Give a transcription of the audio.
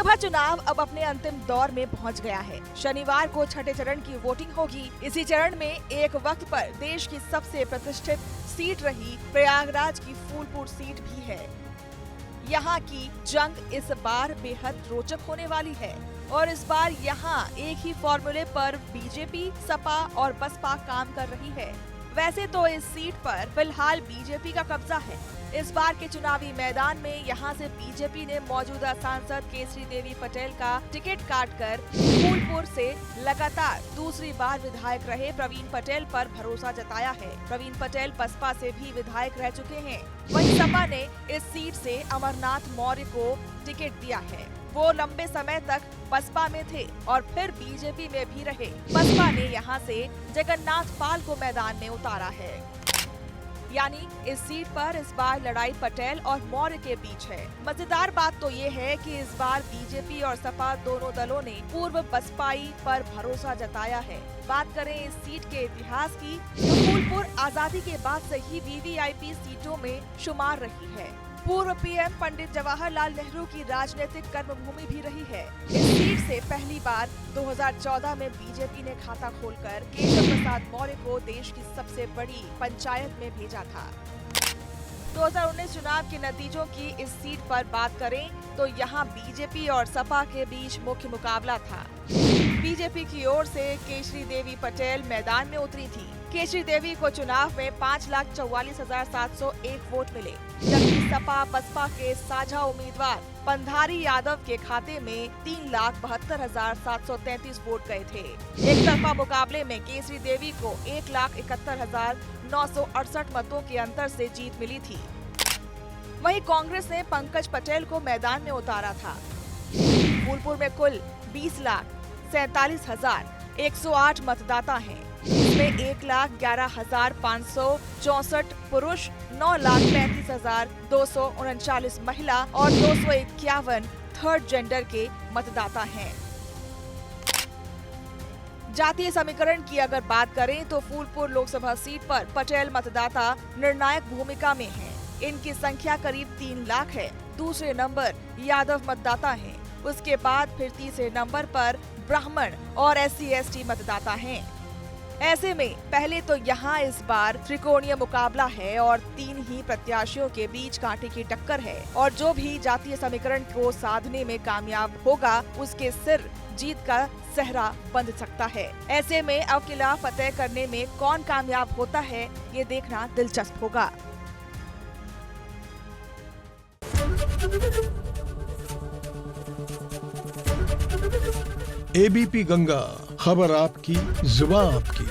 लोकसभा चुनाव अब अपने अंतिम दौर में पहुंच गया है। शनिवार को छठे चरण की वोटिंग होगी। इसी चरण में एक वक्त पर देश की सबसे प्रतिष्ठित सीट रही प्रयागराज की फूलपुर सीट भी है। यहाँ की जंग इस बार बेहद रोचक होने वाली है और इस बार यहाँ एक ही फॉर्मूले पर बीजेपी, सपा और बसपा काम कर रही है। वैसे तो इस सीट पर फिलहाल बीजेपी का कब्जा है। इस बार के चुनावी मैदान में यहाँ से बीजेपी ने मौजूदा सांसद केसरी देवी पटेल का टिकट काटकर फूलपुर से लगातार दूसरी बार विधायक रहे प्रवीण पटेल पर भरोसा जताया है। प्रवीण पटेल बसपा से भी विधायक रह चुके हैं। वहीं सपा ने इस सीट से अमरनाथ मौर्य को टिकट दिया है। वो लंबे समय तक बसपा में थे और फिर बीजेपी में भी रहे। बसपा ने यहाँ से जगन्नाथ पाल को मैदान में उतारा है। यानी इस सीट पर इस बार लड़ाई पटेल और मौर्य के बीच है। मजेदार बात तो ये है कि इस बार बीजेपी और सपा दोनों दलों ने पूर्व बसपाई पर भरोसा जताया है। बात करें इस सीट के इतिहास की, तो फूलपुर आजादी के बाद से ही वीवीआईपी सीटों में शुमार रही है। पूर्व पीएम पंडित जवाहरलाल नेहरू की राजनीतिक कर्मभूमि भी रही है। इस सीट से पहली बार 2014 में बीजेपी ने खाता खोलकर केशव प्रसाद मौर्य को देश की सबसे बड़ी पंचायत में भेजा था। 2019 चुनाव के नतीजों की इस सीट पर बात करें तो यहाँ बीजेपी और सपा के बीच मुख्य मुकाबला था। बीजेपी की ओर से केसरी देवी पटेल मैदान में उतरी थी। केसरी देवी को चुनाव में 5,44,701 वोट मिले, जबकि सपा बसपा के साझा उम्मीदवार पंधारी यादव के खाते में 3,72,733 वोट गए थे। एक तरफा मुकाबले में केसरी देवी को 1,71,968 मतों के अंतर से जीत मिली थी। वहीं कांग्रेस ने पंकज पटेल को मैदान में उतारा था। फूलपुर में कुल 20,47,108 मतदाता हैं। इसमें 1,11,564 पुरुष, 9,35,239 महिला और 251 थर्ड जेंडर के मतदाता हैं। जातीय समीकरण की अगर बात करें तो फूलपुर लोकसभा सीट पर पटेल मतदाता निर्णायक भूमिका में हैं। इनकी संख्या करीब 3 लाख है। दूसरे नंबर यादव मतदाता हैं। उसके बाद फिर तीसरे नंबर पर ब्राह्मण और SC/ST मतदाता हैं। ऐसे में पहले तो यहाँ इस बार त्रिकोणीय मुकाबला है और 3 ही प्रत्याशियों के बीच कांटे की टक्कर है और जो भी जातीय समीकरण को साधने में कामयाब होगा उसके सिर जीत का सेहरा बंध सकता है। ऐसे में अब किला फतेह करने में कौन कामयाब होता है, ये देखना दिलचस्प होगा। ABP गंगा, खबर आपकी, जुबान आपकी।